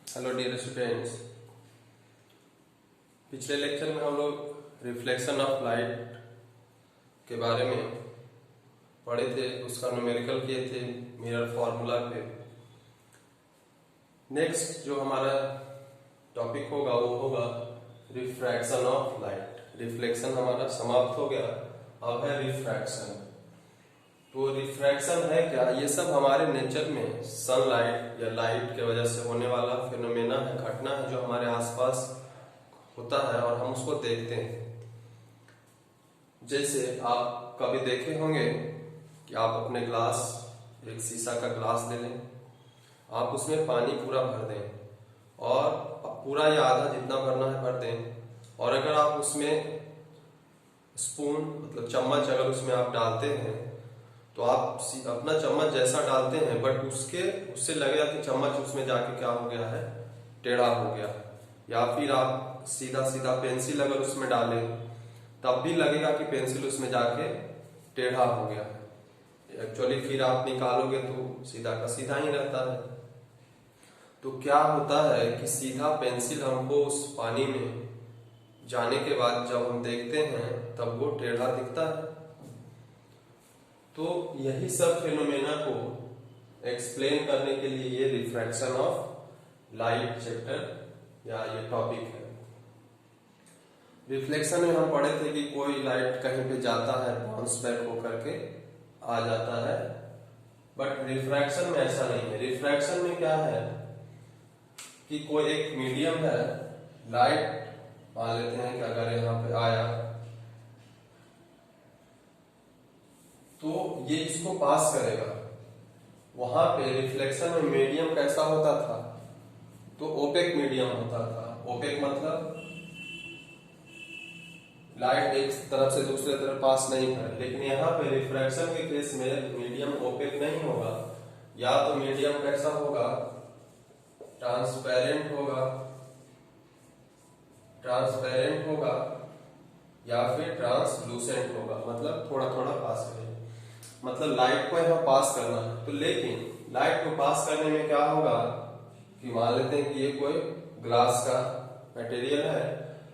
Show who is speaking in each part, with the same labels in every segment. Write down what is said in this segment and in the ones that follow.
Speaker 1: Hello dear students. पिछले lecture में हम लोग रिफ्लेक्शन ऑफ लाइट के बारे में पढ़े थे, उसका न्यूमेरिकल किए थे मिरर फॉर्मूला पे। नेक्स्ट जो हमारा टॉपिक होगा वो होगा रिफ्रैक्शन ऑफ लाइट। रिफ्लेक्शन हमारा समाप्त हो गया, अब है रिफ्रैक्शन। तो रिफ्रैक्शन है क्या? ये सब हमारे नेचर में सनलाइट या लाइट के वजह से होने वाला फिनोमेना है, घटना है जो हमारे आसपास होता है और हम उसको देखते हैं। जैसे आप कभी देखे होंगे कि आप अपने ग्लास, एक शीशा का ग्लास ले लें, आप उसमें पानी पूरा भर दें और पूरा या आधा जितना भरना है भर दें, और अगर आप उसमें स्पून मतलब चम्मच अगर उसमें आप डालते हैं तो आप अपना चम्मच जैसा डालते हैं बट उससे लगेगा कि चम्मच उसमें जाके क्या हो गया है, टेढ़ा हो गया। या फिर आप सीधा सीधा पेंसिल अगर उसमें डालें तब भी लगेगा कि पेंसिल उसमें जाके टेढ़ा हो गया। एक्चुअली फिर आप निकालोगे तो सीधा का सीधा ही रहता है। तो क्या होता है कि सीधा पेंसिल हमको उस पानी में जाने के बाद जब हम देखते हैं तब वो टेढ़ा दिखता है। तो यही सब फिनोमेना को एक्सप्लेन करने के लिए ये रिफ्रैक्शन ऑफ लाइट चैप्टर या ये टॉपिक है। रिफ्लेक्शन में हम पढ़े थे कि कोई लाइट कहीं पे जाता है, बाउंस बैक होकर के आ जाता है, बट रिफ्रैक्शन में ऐसा नहीं है। रिफ्रैक्शन में क्या है कि कोई एक मीडियम है, लाइट मान लेते हैं कि अगर यहाँ पे आया तो ये इसको पास करेगा। वहां पे रिफ्लेक्शन में मीडियम कैसा होता था? तो ओपेक मीडियम होता था। ओपेक मतलब लाइट एक तरफ से दूसरे तरफ पास नहीं करे। लेकिन यहाँ पे रिफ्रैक्शन के केस में मीडियम ओपेक नहीं होगा, या तो मीडियम कैसा होगा, ट्रांसपेरेंट होगा या फिर ट्रांसलूसेंट होगा, मतलब थोड़ा थोड़ा पास करेगा। मतलब लाइट को यहाँ पास करना है। तो लेकिन लाइट को पास करने में क्या होगा कि मान लेते हैं कि ये कोई ग्लास का मटेरियल है,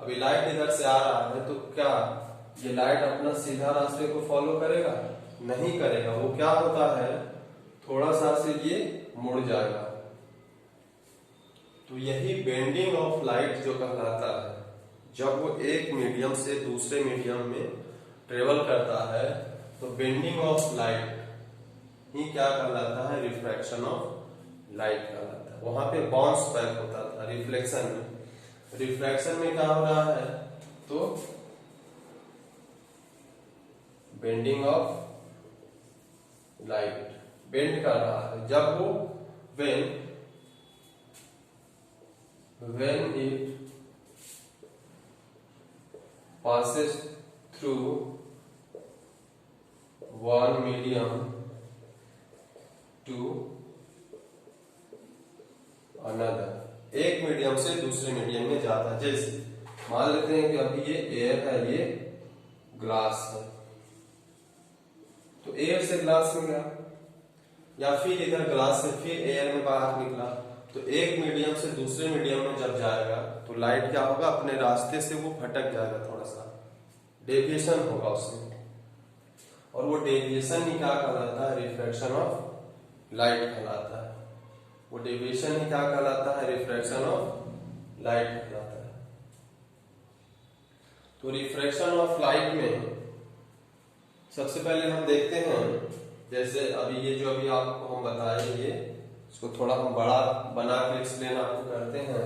Speaker 1: अभी लाइट इधर से आ रहा है, तो क्या ये लाइट अपना सीधा रास्ते को फॉलो करेगा? नहीं करेगा। वो क्या होता है, थोड़ा सा से ये मुड़ जाएगा। तो यही बेंडिंग ऑफ लाइट जो कहलाता है। जब वो एक मीडियम से दूसरे मीडियम में ट्रेवल करता है तो बेंडिंग ऑफ लाइट ही क्या कहलाता है, रिफ्रैक्शन ऑफ लाइट कहलाता है। वहां पे बाउंस बैक होता था रिफ्लेक्शन में। रिफ्रैक्शन में क्या हो रहा है, तो बेंडिंग ऑफ लाइट बेंड कर रहा है। जब वो when it passes through one medium to another, एक मीडियम से दूसरे मीडियम में जाता है। जैसे मान लेते हैं कि अभी ये एयर है, ये ग्लास है, तो एयर से ग्लास में गया, या फिर इधर ग्लास से फिर एयर में बाहर निकला। तो एक मीडियम से दूसरे मीडियम में जब जाएगा तो लाइट क्या होगा, अपने रास्ते से वो भटक जाएगा, थोड़ा सा डेविएशन होगा उसमें, और वो डेविएशन ही क्या कहलाता है, रिफ्रैक्शन ऑफ लाइट कहलाता है। वो डेविएशन ही क्या कहलाता है, रिफ्रैक्शन ऑफ लाइट कहलाता है। तो रिफ्रैक्शन ऑफ लाइट में सबसे पहले हम देखते हैं, जैसे अभी ये जो अभी आपको हम बताए, ये इसको थोड़ा हम बड़ा बना के एक्सप्लेन आपको करते हैं।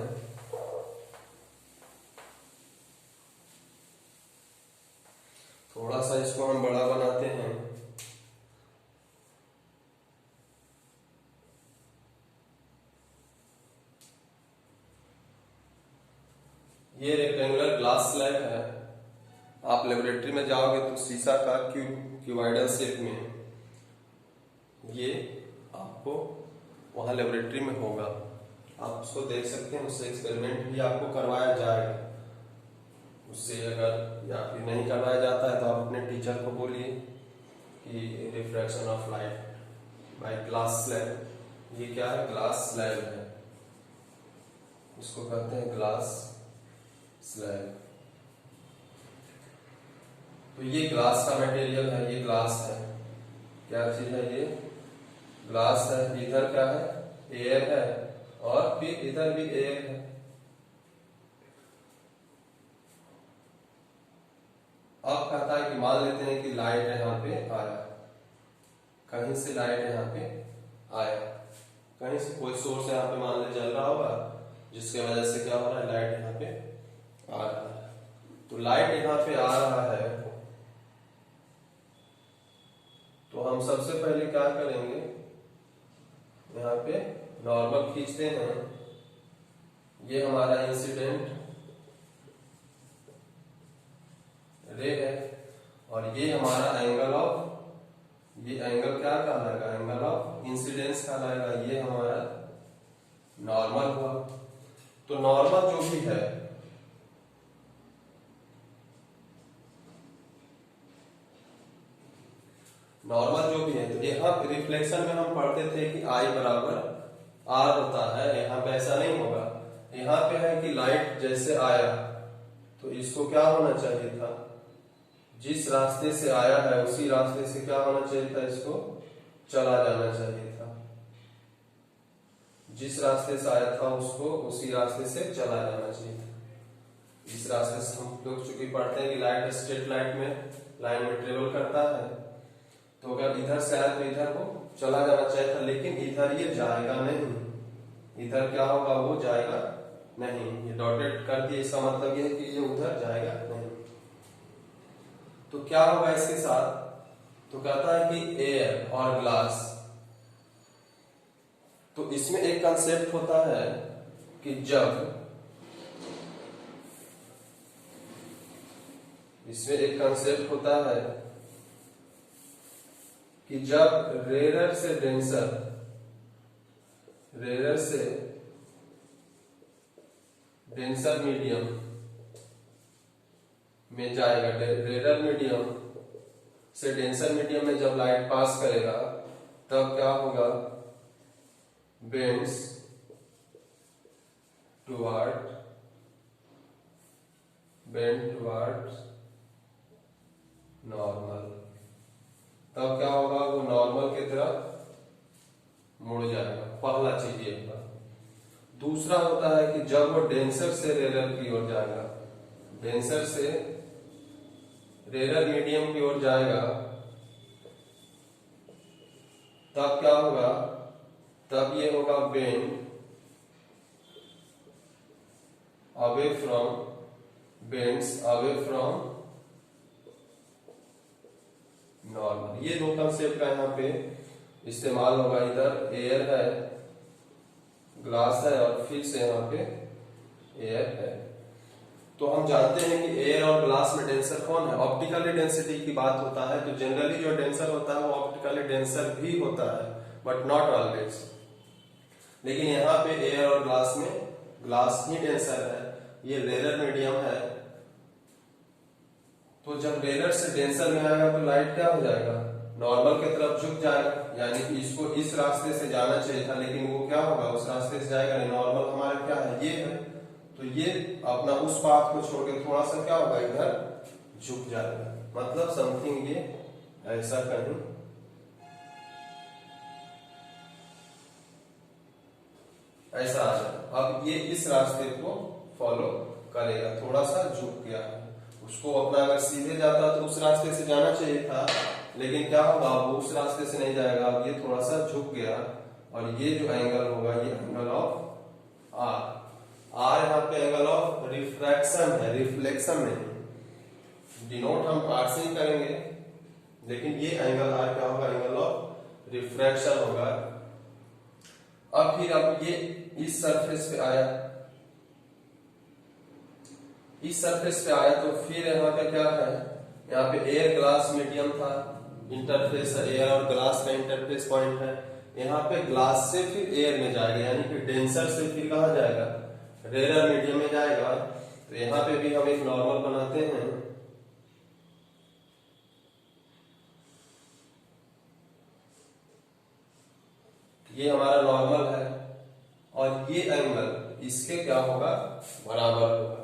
Speaker 1: थोड़ा सा इसको हम बड़ा बनाते हैं। ये रेक्टेंगुलर ग्लास स्लैब है। आप लेबोरेटरी में जाओगे तो शीशा का क्यूबॉइडल शेप में ये आपको वहां लेबोरेटरी में होगा, आप उसको देख सकते हैं। उससे एक्सपेरिमेंट भी आपको करवाया जाएगा। उससे अगर या फिर नहीं करवाया जाता है तो आप अपने टीचर को बोलिए कि refraction of light by glass slab. ये क्या है, ग्लास स्लैब है। इसको कहते हैं ग्लास स्लैब। तो ये ग्लास का मटेरियल है, ये ग्लास है, क्या चीज है ये? ग्लास है। इधर क्या है? एयर है, और फिर इधर भी एयर है। अब कहता है कि मान लेते हैं कि लाइट यहाँ पे आया, कहीं से लाइट यहाँ पे आया, कहीं से कोई सोर्स यहाँ पे मान ले जल रहा होगा, जिसके वजह से क्या हो रहा है, लाइट यहाँ पे आ रहा है। तो लाइट यहाँ पे आ रहा है, तो हम सबसे पहले क्या करेंगे, यहाँ पे नॉर्मल खींचते हैं। ये हमारा इंसिडेंट रे है, और ये हमारा एंगल ऑफ, ये एंगल क्या कहलाएगा, एंगल ऑफ इंसिडेंस कहलाएगा। ये हमारा नॉर्मल हुआ। तो नॉर्मल जो भी है, नॉर्मल जो भी है, तो यहाँ रिफ्लेक्शन में हम पढ़ते थे कि I बराबर R होता है। यहाँ पे ऐसा नहीं होगा। यहाँ पे है कि लाइट जैसे आया, तो इसको क्या होना चाहिए था, जिस रास्ते से आया है उसी रास्ते से क्या होना चाहिए था, इसको चला जाना चाहिए था। जिस रास्ते से आया था उसको उसी रास्ते से चला जाना चाहिए था। इस रास्ते से हम लोग चूंकि पढ़ते हैं कि लाइट स्ट्रेट लाइट में लाइन में ट्रेवल करता है, तो अगर इधर से आया तो इधर को चला जाना चाहिए था, लेकिन इधर ये जाएगा नहीं। इधर क्या होगा, वो जाएगा नहीं। ये डॉटेड कर दिए, इसका मतलब ये है कि ये उधर जाएगा नहीं। तो क्या होगा इसके साथ, तो कहता है कि एयर और ग्लास, तो इसमें एक कंसेप्ट होता है कि जब, इसमें एक कंसेप्ट होता है कि जब रेयर से डेंसर, रेयर से डेंसर मीडियम में जाएगा, रेयर मीडियम से डेंसर मीडियम में जब लाइट पास करेगा, तब क्या होगा, bends toward, bend toward normal. तब क्या होगा, वो नॉर्मल की तरफ मुड़ जाएगा। पहला चीज ये होगा। दूसरा होता है कि जब वो डेंसर से रेयर की ओर जाएगा, डेंसर से रेयर मीडियम की ओर जाएगा, तब क्या होगा, तब ये होगा bend away from, bends away from normal. ये दो कंसेप्ट का यहाँ पे इस्तेमाल होगा। इधर एयर है, ग्लास है, और फिर से यहाँ पे एयर है। तो हम जानते हैं कि एयर और ग्लास में डेंसर कौन है, ऑप्टिकली डेंसिटी की बात होता है। तो जनरली जो डेंसर होता है वो ऑप्टिकली डेंसर भी होता है, बट नॉट ऑलवेज। लेकिन यहाँ पे एयर और ग्लास में ग्लास ही डेंसर है, ये रेयर मीडियम है। तो जब रेयर से डेंसर में आएगा तो लाइट क्या हो जाएगा, नॉर्मल की तरफ झुक जाएगा। यानी कि इसको इस रास्ते से जाना चाहिए था, लेकिन वो क्या होगा, उस रास्ते से जाएगा नहीं। नॉर्मल हमारा क्या है, ये है, तो ये अपना उस पाथ को छोड़ के थोड़ा सा क्या होगा, इधर झुक जाएगा। मतलब समथिंग ये ऐसा कहीं ऐसा आ जाए। अब ये इस रास्ते को फॉलो करेगा, थोड़ा सा झुक गया है। उसको अपना अगर सीधे जाता तो उस रास्ते से जाना चाहिए था, लेकिन क्या होगा, वो उस रास्ते से नहीं जाएगा। अब ये थोड़ा सा झुक गया, और ये जो एंगल होगा, ये एंगल ऑफ आर। आर यहाँ पे एंगल ऑफ रिफ्रैक्शन है, रिफ्लेक्शन नहीं। डिनोट हम आर से ही करेंगे, लेकिन ये एंगल आर क्या होगा, एंगल ऑफ रिफ्रैक्शन होगा। अब फिर अब ये इस सरफेस पे आया, इस सरफेस पे आया, तो फिर यहाँ पे क्या है, यहाँ पे एयर ग्लास मीडियम था, इंटरफेस एयर और ग्लास का इंटरफेस पॉइंट है। यहाँ पे ग्लास से फिर एयर में जाएगा, यानी कि डेंसर से फिर कहाँ जाएगा, रेयर मीडियम में जाएगा। तो यहाँ पे भी हम एक नॉर्मल बनाते हैं। ये हमारा नॉर्मल है, और ये एंगल इसके क्या होगा, बराबर होगा।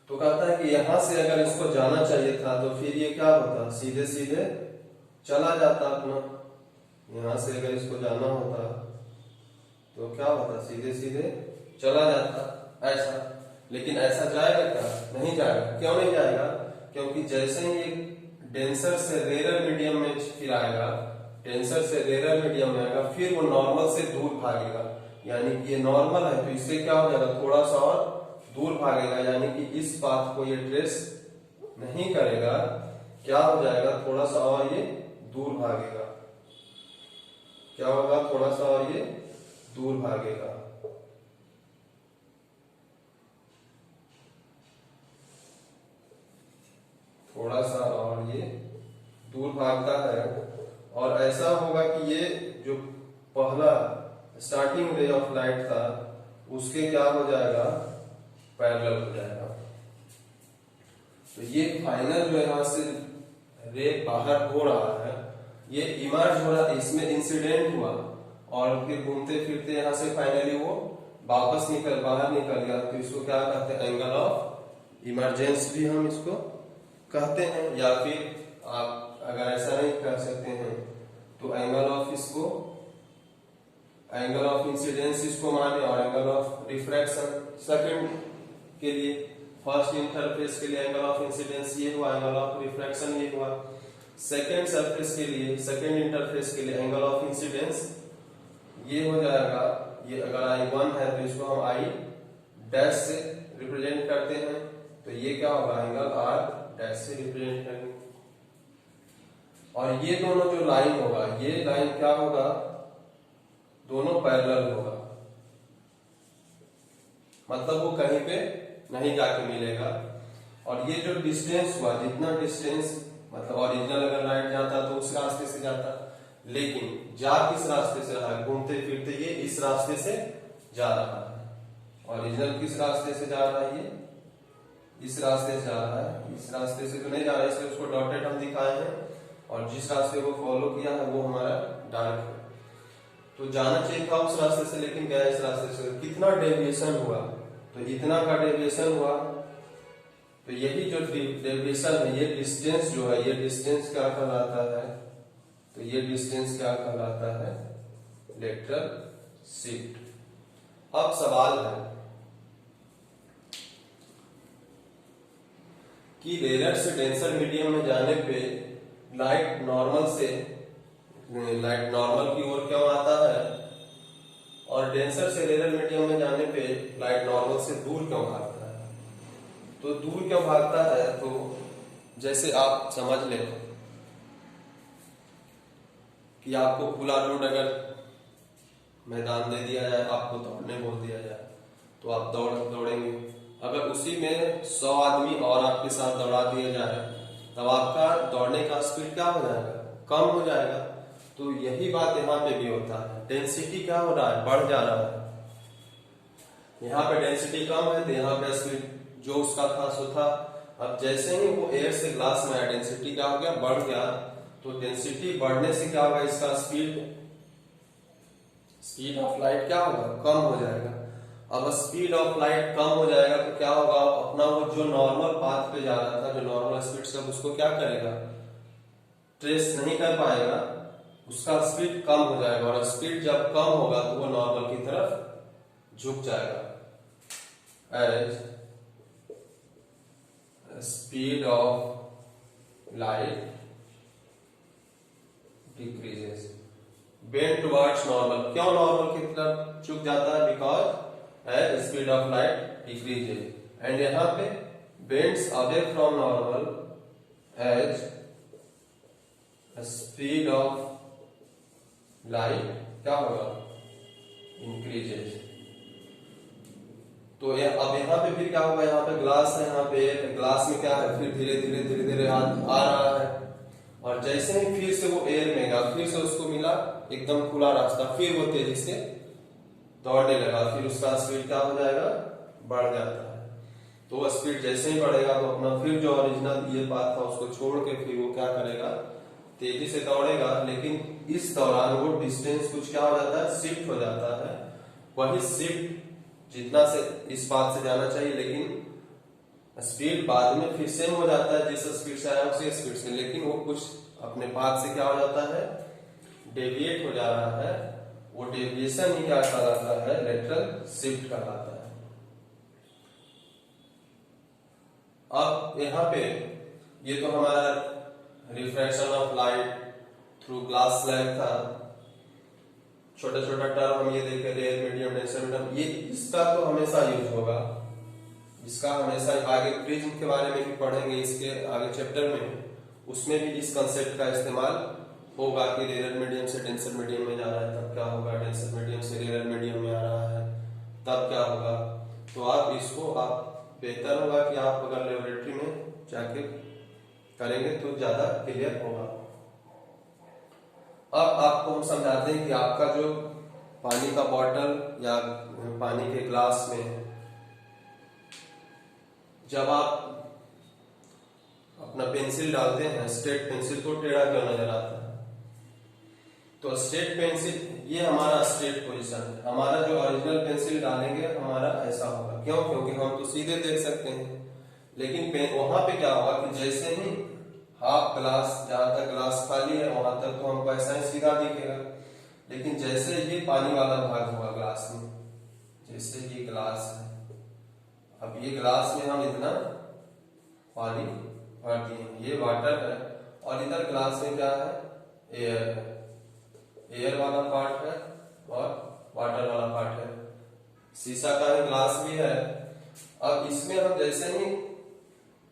Speaker 1: तो कहता है कि यहां से अगर इसको जाना चाहिए था तो फिर ये क्या होता, सीधे सीधे चला जाता अपना। यहां से अगर इसको जाना होता तो क्या होता, सीधे सीधे चला जाता ऐसा। लेकिन ऐसा जाएगा क्या, नहीं जाएगा। क्यों नहीं जाएगा, क्योंकि जैसे ही डेंसर से रेयर मीडियम में फिर आएगा, डेंसर से रेयर मीडियम में आएगा, फिर वो नॉर्मल से दूर भागेगा। यानी कि ये नॉर्मल है तो इससे क्या हो जाएगा, थोड़ा सा और दूर भागेगा। यानी कि इस पाथ को ये ट्रेस नहीं करेगा, क्या हो जाएगा, थोड़ा सा और ये दूर भागेगा। क्या होगा, थोड़ा सा और ये दूर भागेगा। थोड़ा सा और ये दूर भागता है। और ऐसा होगा कि ये जो पहला स्टार्टिंग रे ऑफ लाइट था उसके क्या हो जाएगा, पैरेलल हो जाएगा। तो ये फाइनल जो यहां से रे बाहर हो रहा है, ये इमर्ज हो रहा है, इसमें इंसिडेंट हुआ और फिर घूमते फिरते यहां से फाइनली वो वापस बाहर निकल गया। तो इसको क्या कहते हैं, एंगल ऑफ इमरजेंस भी हम इसको कहते हैं। या फिर आप अगर ऐसा नहीं कर सकते हैं तो एंगल ऑफ इंसिडेंस इसको माने, और एंगल ऑफ रिफ्रैक्शन सेकंड के लिए, फर्स्ट इंटरफेस के लिए एंगल ऑफ इंसिडेंस ये हुआ, एंगल ऑफ रिफ्रैक्शन ये हुआ। सेकंड सरफेस के लिए, सेकंड इंटरफेस के लिए एंगल ऑफ इंसिडेंस ये हो जाएगा। ये अगर I1 है तो इसको हम I डैश से रिप्रेजेंट करते हैं, तो ये क्या होगा, एंगल R डैश से रिप्रेजेंट करेंगे। और ये दोनों जो लाइन होगा, ये लाइन क्या होगा, दोनों पैरेलल होगा। मतलब वो कहीं पे नहीं जाके मिलेगा। और ये जो डिस्टेंस हुआ, जितना डिस्टेंस, मतलब ओरिजिनल अगर लाइट जाता तो उस रास्ते से जाता, लेकिन जा किस रास्ते से रहा है, घूमते फिरते ये इस रास्ते से जा रहा है। ओरिजिनल किस रास्ते से जा रहा है, ये इस रास्ते से जा रहा है, इस रास्ते से तो नहीं जा रहा है, इसलिए उसको डॉटेड हम दिखाए हैं। और जिस रास्ते को फॉलो किया है वो हमारा डार्क है। तो जाना चाहिए था उस रास्ते से, लेकिन गया इस रास्ते से। कितना डेविएशन हुआ, तो इतना का डेविएशन हुआ। तो यही जो डेविएशन है, ये डिस्टेंस जो है, ये डिस्टेंस क्या कहलाता है, तो ये डिस्टेंस क्या कहलाता है, लेटरल शिफ्ट। अब सवाल है कि रेयर से डेंसर मीडियम में जाने पे लाइट नॉर्मल की ओर क्यों आता है, और डेंसर से रेयर मीडियम में जाने पे लाइट नॉर्मल से दूर क्यों भागता है। तो दूर क्यों भागता है, तो जैसे आप समझ लें कि आपको खुला रोड अगर मैदान दे दिया जाए, आपको दौड़ने बोल दिया जाए, तो आप दौड़ेंगे। अगर उसी में 100 आदमी और आपके साथ दौड़ा दिया जाए, तब आपका दौड़ने का स्पीड क्या हो जाएगा, कम हो जाएगा। तो यही बात यहाँ पे भी होता है, डेंसिटी क्या हो रहा है, बढ़ जा रहा है। यहाँ पे डेंसिटी कम है तो यहाँ पे स्पीड जो उसका था सो था। अब जैसे ही वो एयर से ग्लास में आया, डेंसिटी क्या हो गया, बढ़ गया। तो डेंसिटी बढ़ने से क्या होगा, इसका स्पीड ऑफ लाइट क्या होगा, कम हो जाएगा। अब स्पीड ऑफ लाइट कम हो जाएगा तो क्या होगा, अपना वो जो नॉर्मल पाथ पे जा रहा था, जो नॉर्मल स्पीड से, उसको क्या करेगा, ट्रेस नहीं कर पाएगा, उसका स्पीड कम हो जाएगा। और स्पीड जब कम होगा तो वो नॉर्मल की तरफ झुक जाएगा। As speed of light decreases, bend towards normal. क्यों नॉर्मल की तरफ झुक जाता है, because as speed of light decreases. And यहाँ पे bends away from normal as speed of light क्या होगा, इंक्रीजेस। तो अब यहाँ पे फिर क्या होगा, यहाँ पे ग्लास है, यहाँ पे ग्लास में क्या है, फिर धीरे धीरे आ रहा है। और जैसे ही फिर से वो एयर में गया, फिर से उसको मिला एकदम खुला रास्ता, फिर वो तेजी से दौड़ने लगा, फिर उसका स्पीड क्या हो जाएगा, बढ़ जाता है। तो वो स्पीड जैसे ही बढ़ेगा तो अपना फिर जो ओरिजिनल ये पाथ था उसको छोड़ के फिर वो क्या करेगा, तेजी से दौड़ेगा। लेकिन इस दौरान वो डिस्टेंस कुछ क्या हो जाता है, शिफ्ट हो जाता है। वही शिफ्ट जितना से इस पाथ से जाना चाहिए, लेकिन स्पीड बाद में फिर सेम हो जाता है, जिस स्पीड से आया उसी स्पीड से, लेकिन वो कुछ अपने पाथ से क्या हो जाता है, डेविएट हो जा रहा है। वो डेविएशन ही क्या कहलाता है, लेटरल शिफ्ट कहलाता है। अब यहाँ पे ये तो हमारा refraction of light through glass slab था। छोटा छोटा टर्म हम ये देखे, रेयर मीडियम डेंसर मीडियम, ये इसका तो हमेशा यूज होगा, इसका हमेशा आगे प्रिज्म के बारे में भी पढ़ेंगे इसके आगे चैप्टर में, उसमें भी इस कंसेप्ट का इस्तेमाल होगा कि रेयर मीडियम से डेंसर मीडियम में जा रहा है तब क्या होगा, डेंसर मीडियम से रेयर मीडियम में आ रहा है तब क्या होगा। तो आप इसको आप बेहतर होगा कि आप अगर लेबोरेटरी में जाके करेंगे तो ज्यादा क्लियर होगा। अब आपको हम समझाते हैं कि आपका जो पानी का बॉटल या पानी के ग्लास में जब आप अपना पेंसिल डालते हैं, स्ट्रेट पेंसिल, तो टेढ़ा क्यों नजर आता है? तो स्ट्रेट पेंसिल, ये हमारा स्ट्रेट पोजीशन है। हमारा जो ओरिजिनल पेंसिल डालेंगे हमारा ऐसा होगा, क्यों? क्योंकि हम तो सीधे देख सकते हैं, लेकिन वहां पे क्या होगा कि जैसे ही हाफ ग्लास, जहां तक ग्लास खाली है वहां तक तो हमको ऐसा ही सीधा दिखेगा, लेकिन जैसे ये पानी वाला भाग होगा ग्लास में, जैसे ये ग्लास है, अब ये ग्लास में हम इतना पानी भर दिए, ये वाटर है, और इधर ग्लास में क्या है, एयर है, एयर वाला पार्ट है और वाटर वाला पार्ट है, शीशा का ही ग्लास भी है। अब इसमें हम जैसे ही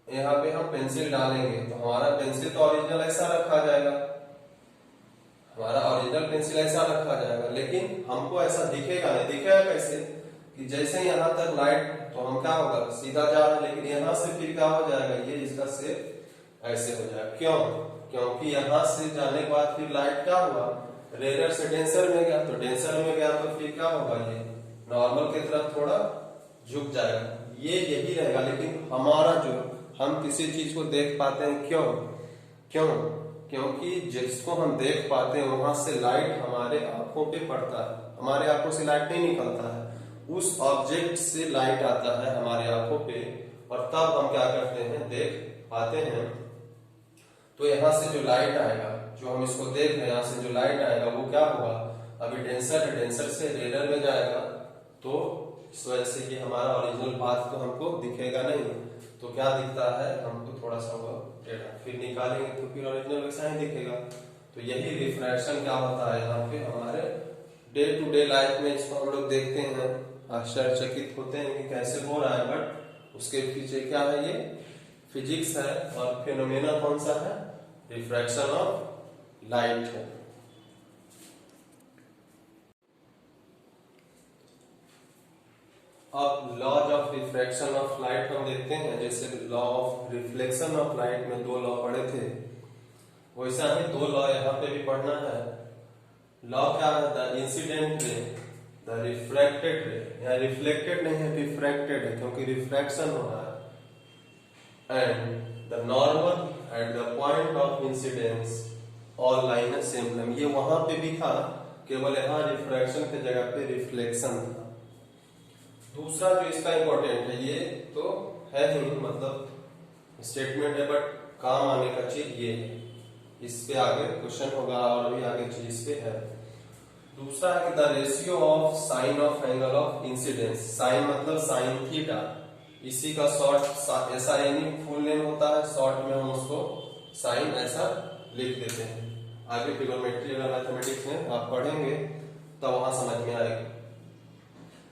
Speaker 1: यहाँ पे हम पेंसिल डालेंगे तो हमारा पेंसिल तो ओरिजिनल ऐसा रखा जाएगा, हमारा ओरिजिनल पेंसिल ऐसा रखा जाएगा, लेकिन हमको ऐसा दिखेगा नहीं। दिखेगा कैसे कि जैसे यहाँ तक लाइट, तो हम क्या होगा, सीधा जा रहा है, लेकिन यहाँ से फिर क्या हो जाएगा, ये इसका शेप ऐसे हो जाएगा। क्यों? क्योंकि यहाँ से जाने के बाद फिर लाइट क्या हुआ, रेयर से डेंसर में गया, तो डेंसर में गया तो फिर क्या होगा, ये नॉर्मल की तरफ थोड़ा झुक जाएगा, ये यही रहेगा। लेकिन हमारा जो हम किसी चीज को देख पाते हैं, क्यों? क्यों? क्योंकि जिसको हम देख पाते हैं वहां से लाइट हमारे आंखों पे पड़ता है, हमारे आंखों से लाइट नहीं निकलता है, उस ऑब्जेक्ट से लाइट आता है हमारे आंखों पे, और तब हम क्या करते हैं, देख पाते हैं। तो यहाँ से जो लाइट आएगा, जो हम इसको देख रहे हैं, यहाँ से जो लाइट आएगा वो क्या होगा, अभी डेंसर है, डेंसर से रेयर में जाएगा, तो इस वजह से कि हमारा ओरिजिनल पाथ तो हमको दिखेगा नहीं, तो क्या दिखता है हमको, थोड़ा सा वो टेढ़ा, फिर निकालेंगे तो फिर ओरिजिनल वैसा ही दिखेगा। तो यही रिफ्रैक्शन क्या होता है यहाँ पे हमारे डे टू डे लाइफ में, इसको हम लोग देखते हैं, आश्चर्यचकित होते हैं कि कैसे हो रहा है, बट उसके पीछे क्या है, ये फिजिक्स है, और फिनोमेना कौन सा है, रिफ्रैक्शन ऑफ लाइट है। अब laws of refraction of light हम देखते हैं, जैसे law of reflection of light में 2 लॉ पढ़े थे, वैसा ही 2 लॉ यहाँ पे भी पढ़ना है। लॉ क्या है, the incident ray, the refracted रे, या रिफ्लेक्टेड नहीं है, रिफ्रैक्टेड है क्योंकि रिफ्रैक्शन हो रहा है, and the normal at the point of incidence all line है सेम। ये वहां पे भी था, केवल यहाँ रिफ्रैक्शन की जगह पे रिफ्लेक्शन था। दूसरा जो इसका इंपॉर्टेंट है, ये तो है ही, मतलब स्टेटमेंट है, बट काम आने का चीज ये है, इस पे आगे क्वेश्चन होगा और भी आगे चीज इस पे है। दूसरा है कि the ratio of sine of angle of incidence, sine मतलब साइन थीटा, इसी का शॉर्ट ऐसा यानी फुल नेम होता है, शॉर्ट में हम उसको साइन ऐसा लिख देते हैं। आगे ट्रिग्नोमेट्री अगर मैथमेटिक्स में आप पढ़ेंगे तब वहां समझ में आएगा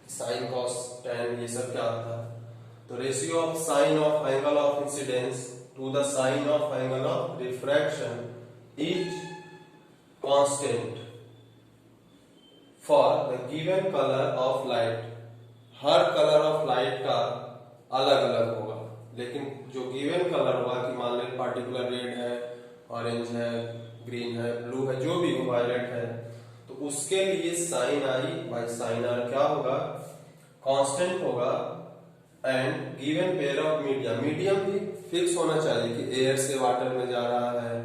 Speaker 1: साइन कॉस टैन ये सब क्या होता है। तो ratio of sine of angle of incidence to the sine of angle of refraction is constant for the given colour of light. हर कलर ऑफ लाइट का अलग अलग होगा, लेकिन जो गिवन कलर होगा कि मान लें पार्टिकुलर रेड है, ऑरेंज है, ग्रीन है, ब्लू है, जो भी हो, वायलेट है, तो उसके लिए sine I by sine are क्या होगा, कांस्टेंट होगा। And given pair of medium, medium भी फिक्स होना चाहिए कि एयर से वाटर में जा रहा है,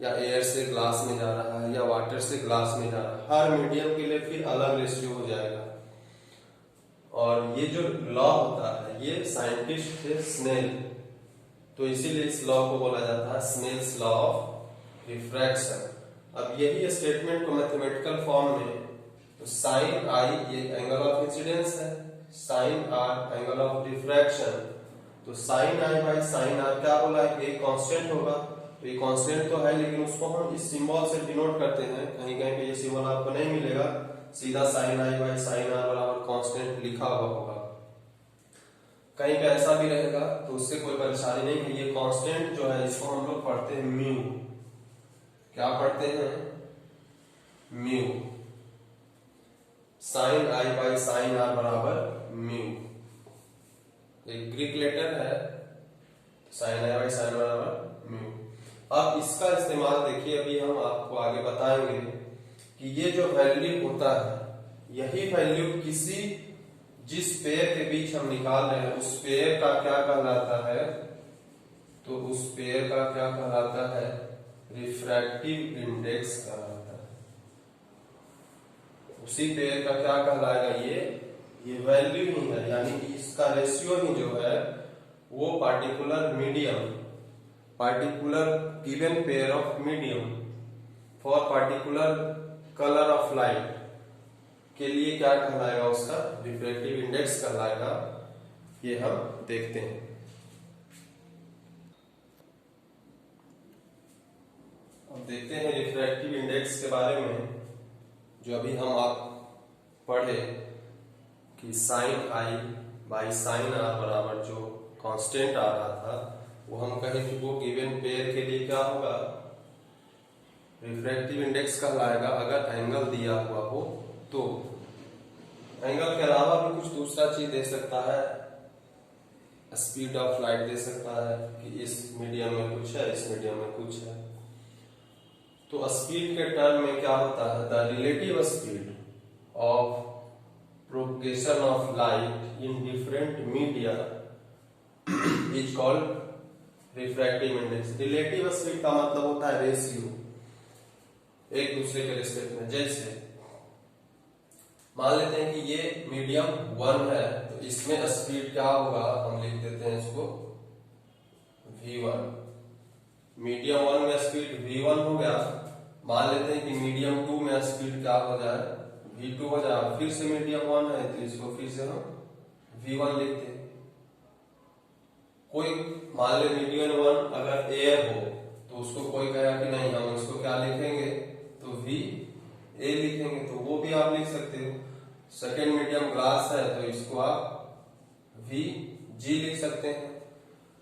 Speaker 1: या एयर से ग्लास में जा रहा है, या वाटर से ग्लास में जा रहा है, हर मीडियम के लिए फिर अलग रेशियो हो जाएगा। और ये जो लॉ होता है ये साइंटिस्ट थे स्नेल, तो इसीलिए इस लॉ को बोला जाता है स्नेल्स लॉ ऑफ रिफ्रैक्शन। अब यही स्टेटमेंट को मैथमेटिकल फॉर्म में, तो साइन आई ये एंगल ऑफ इंसिडेंस है, sine are angle of refraction, तो sine I by sine are क्या बोला है कि कांस्टेंट होगा, तो ये कांस्टेंट तो है लेकिन उसको हम इस सिंबल से डिनोट करते हैं, कहीं कहीं पे ये सिंबल आपको नहीं मिलेगा, सीधा sine I by sine r बराबर कांस्टेंट लिखा हुआ होगा, कहीं पे ऐसा भी रहेगा तो उससे कोई परेशानी नहीं है। ये कांस्टेंट जो है इसको हम लोग पढ़ते हैं म्यू, क्या पढ़ते हैं mu, sine I by sine r बराबर म्यू, एक ग्रीक लेटर है, साइन आई बाई साइन बराबर म्यू। अब इसका इस्तेमाल देखिए, अभी हम आपको आगे बताएंगे कि ये जो वैल्यू होता है यही वैल्यू किसी जिस पेयर के बीच हम निकाल रहे हैं उस पेयर का क्या कहलाता है, तो उस पेयर का क्या कहलाता है रिफ्रैक्टिव इंडेक्स कहलाता है, उसी पेयर का क्या कहलाएगा ये वैल्यू ही है, यानी कि इसका रेशियो ही जो है वो particular medium, particular given pair of medium for particular colour of light के लिए क्या कहलाएगा, उसका रिफ्रैक्टिव इंडेक्स कहलाएगा। ये हम देखते हैं। अब देखते हैं रिफ्रैक्टिव इंडेक्स के बारे में, जो अभी हम आप पढ़े कि sine I by sine r बराबर जो कांस्टेंट आ रहा था वो हम कहें कि वो गिवन पेयर के लिए क्या होगा रिफ्रैक्टिव इंडेक्स कहलाएगा अगर एंगल दिया हुआ हो तो। एंगल के अलावा भी कुछ दूसरा चीज दे सकता है, स्पीड ऑफ लाइट दे सकता है कि इस मीडियम में कुछ है, इस मीडियम में कुछ है। तो स्पीड के टर्म में क्या होता है, the relative speed of propagation of light in different media is called refractive index. Relative speed का मतलब होता है रेशियो, एक दूसरे के रिस्पेक्ट में। जैसे मान लेते हैं कि ये मीडियम 1 है तो इसमें स्पीड क्या होगा, हम लिख देते हैं इसको v1। मीडियम 1 में स्पीड v1 हो गया, मान लेते हैं कि मीडियम 2 में स्पीड क्या हो जाए v2 हो जाए, फिर से मीडियम 1 है तो इसको फिर से हम v1 लिखते हैं। कोई मान ले मीडियम 1 अगर एयर हो तो उसको कोई कहेगा कि नहीं हम इसको क्या लिखेंगे तो v ए लिखेंगे, तो वो भी आप लिख सकते हो। सेकेंड मीडियम ग्लास है तो इसको आप वी जी लिख सकते हैं।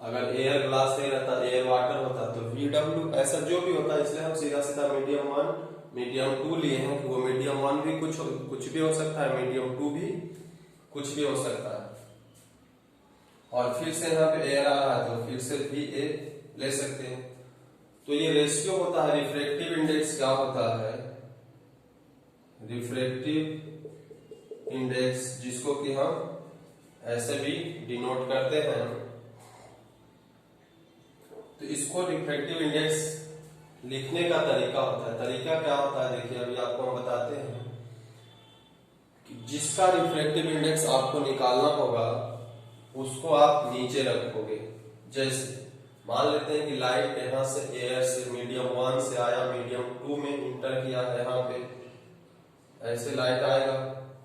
Speaker 1: अगर एयर ग्लास नहीं रहता, एयर वाटर होता तो वी डब्ल्यू, ऐसा जो भी होता है। इसलिए हम सीधा सीधा मीडियम 1 मीडियम 2 लिए हैं कि वो मीडियम 1 भी कुछ भी हो सकता है, मीडियम 2 भी कुछ भी हो सकता है। और फिर से यहाँ पे एयर आ रहा है तो फिर से भी ए ले सकते हैं। तो ये रेशियो होता है। रिफ्रैक्टिव इंडेक्स क्या होता है, रिफ्रैक्टिव इंडेक्स जिसको कि हम ऐसे भी डिनोट करते हैं, तो इसको रिफ्रैक्टिव इंडेक्स लिखने का तरीका होता है। तरीका क्या होता है देखिए, अभी आपको हम बताते हैं कि जिसका रिफ्रैक्टिव इंडेक्स आपको निकालना होगा उसको आप नीचे रखोगे। जैसे मान लेते हैं कि लाइट यहां से एयर से मीडियम 1 से आया, मीडियम 2 में इंटर किया है, यहाँ पे ऐसे लाइट आएगा,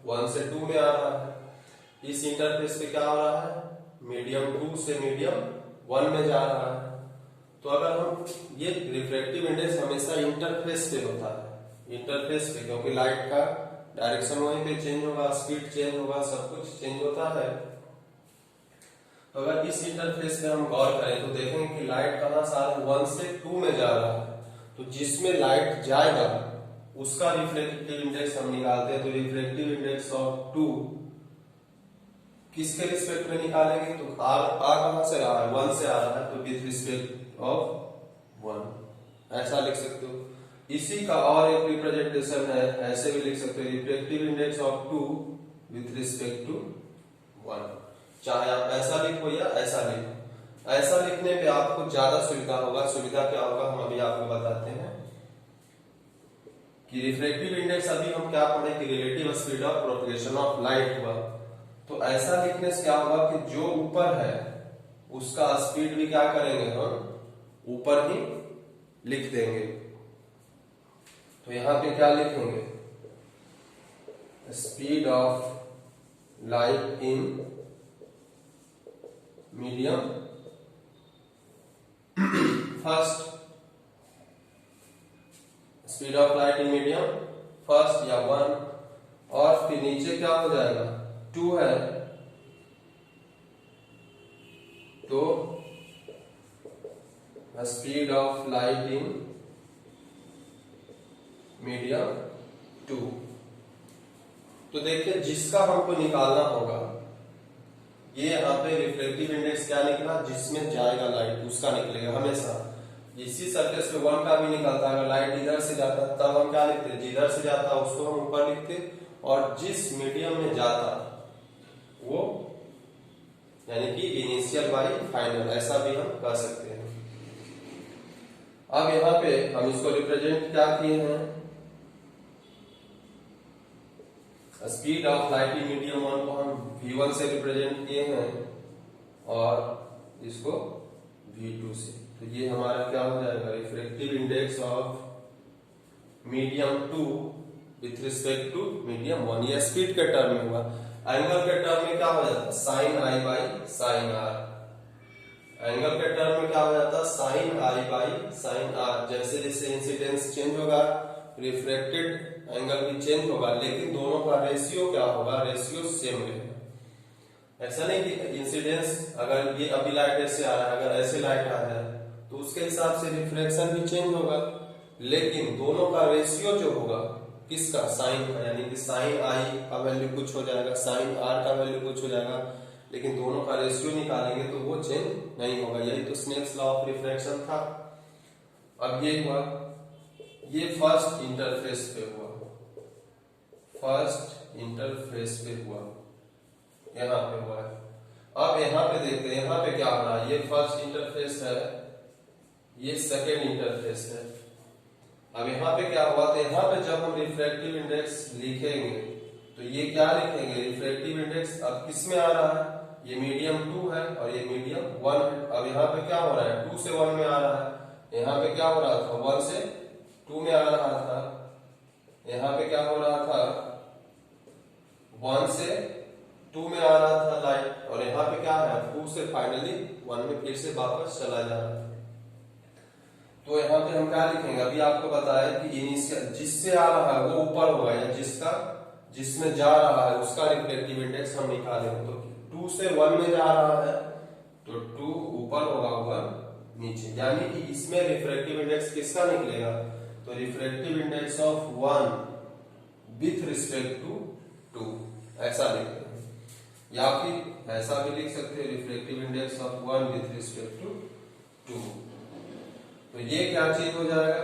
Speaker 1: 1 से 2 में आ रहा है। इस इंटरफेस पे क्या हो रहा है, मीडियम 2 से मीडियम 1 में जा रहा है। तो अगर हम ये रिफ्रैक्टिव इंडेक्स हमेशा इंटरफेस पे होता है, इंटरफेस पे, क्योंकि लाइट का डायरेक्शन वहीं पे चेंज होगा, स्पीड चेंज होगा, सब कुछ चेंज होता है। तो अगर इस इंटरफेस पे हम गौर करें तो देखेंगे कि लाइट कहां से आ रहा है, 1 से 2 में जा रहा है। तो जिसमें लाइट जाएगा उसका रिफ्रैक्टिव इंडेक्स हम निकालते हैं। तो रिफ्रैक्टिव इंडेक्स ऑफ 2 किसके रिस्पेक्ट में निकालेंगे, तो आ कहां से आ रहा है, 1 से आ रहा है, तो विद रिस्पेक्ट ऑफ 1 ऐसा लिख सकते हो। इसी का और एक रिप्रेजेंटेशन है, ऐसे भी लिख सकते हो, refractive index of 2 with respect to 1। चाहे आप ऐसा लिखो या ऐसा लिखो, ऐसा लिखने पे आपको ज्यादा सुविधा होगा। सुविधा क्या होगा हम अभी आपको बताते हैं कि रिफ्रैक्टिव इंडेक्स अभी हम क्या पढ़े कि relative speed of propagation of light हुआ। तो ऐसा लिखने से क्या होगा कि जो ऊपर है उसका स्पीड भी क्या करेंगे हम ऊपर ही लिख देंगे। तो यहां पे क्या लिखेंगे, speed of light in medium first, speed of light in medium first या 1, और फिर नीचे क्या हो जाएगा 2 है तो speed of light in medium 2। तो देखिए जिसका हमको निकालना होगा, ये यहाँ पे रिफ्लेक्टिव इंडेक्स क्या निकला, जिसमें जाएगा लाइट उसका निकलेगा हमेशा। इसी सरफेस पे 1 का भी निकलता है, अगर लाइट इधर से जाता तब हम क्या लिखते, जिधर से जाता उसको हम ऊपर लिखते, और जिस मीडियम में जाता वो यानी कि इनिशियल बाई फाइनल, ऐसा भी हम कह सकते हैं। अब यहाँ पे हम इसको रिप्रेजेंट क्या किए हैं, speed of light in medium 1 को हम v1 से रिप्रेजेंट किए हैं और इसको v2 से। तो ये हमारा क्या हो जाएगा, refractive index of medium 2 with respect to medium 1। ये स्पीड के टर्म में हुआ। एंगल के टर्म में क्या हो जाता है, sine I by sine are. Angle के टर्म में क्या हो जाता है, sine I by sine r. जैसे जैसे इंसिडेंस चेंज होगा रिफ्रैक्टेड एंगल भी चेंज होगा, लेकिन दोनों का रेशियो क्या होगा, रेशियो सेम रहेगा। ऐसा नहीं कि इंसिडेंस अगर ये अभी लाइट ऐसे आ रहा है, अगर ऐसे लाइट आ जाए तो उसके हिसाब से रिफ्लेक्शन भी चेंज होगा, लेकिन दोनों का रेशियो जो होगा किसका, साइन का, यानी कि साइन आई का वैल्यू कुछ हो जाएगा, साइन आर का वैल्यू कुछ हो जाएगा, लेकिन दोनों का रेशियो निकालेंगे तो वो चेंज नहीं होगा। यही तो स्नेल्स लॉ ऑफ रिफ्रैक्शन था। अब ये हुआ, ये फर्स्ट इंटरफेस पे हुआ, फर्स्ट इंटरफेस पे हुआ, यहाँ पे हुआ है। अब यहाँ पे देखते हैं, यहाँ पे क्या हो रहा है, ये फर्स्ट इंटरफेस है, ये सेकेंड इंटरफेस है। अब यहाँ पे क्या हुआ, तो यहाँ पे जब हम रिफ्रैक्टिव इंडेक्स लिखेंगे तो ये क्या लिखेंगे, रिफ्रैक्टिव इंडेक्स अब किस में आ रहा है, ये मीडियम 2 है और ये मीडियम 1 है। अब यहाँ पे क्या हो रहा है, 2 से 1 में आ रहा है। यहाँ पे क्या हो रहा था, 1 से 2 में आ रहा था। यहाँ पे क्या हो रहा था, 1 से 2 में आ रहा था लाइट, और यहाँ पे क्या है, 2 से फाइनली 1 में फिर से वापस चला जा रहा है। तो यहाँ पे हम क्या लिखेंगे, अभी आपको बताया कि इनिशियल जिससे आ रहा है वो ऊपर होगा, या जिसमें जा रहा है उसका रिफ्लेक्टिव इंडेक्स हम निकालेंगे। तो 2 से 1 में जा रहा है तो 2 ऊपर होगा, 1 नीचे, यानी कि इसमें रिफ्लेक्टिव इंडेक्स किसका निकलेगा, तो reflective index of 1 with respect to 2, ऐसा लिखते हैं। या फिर ऐसा भी लिख सकते हैं, reflective index of 1 with respect to 2। तो ये क्या चीज हो जाएगा,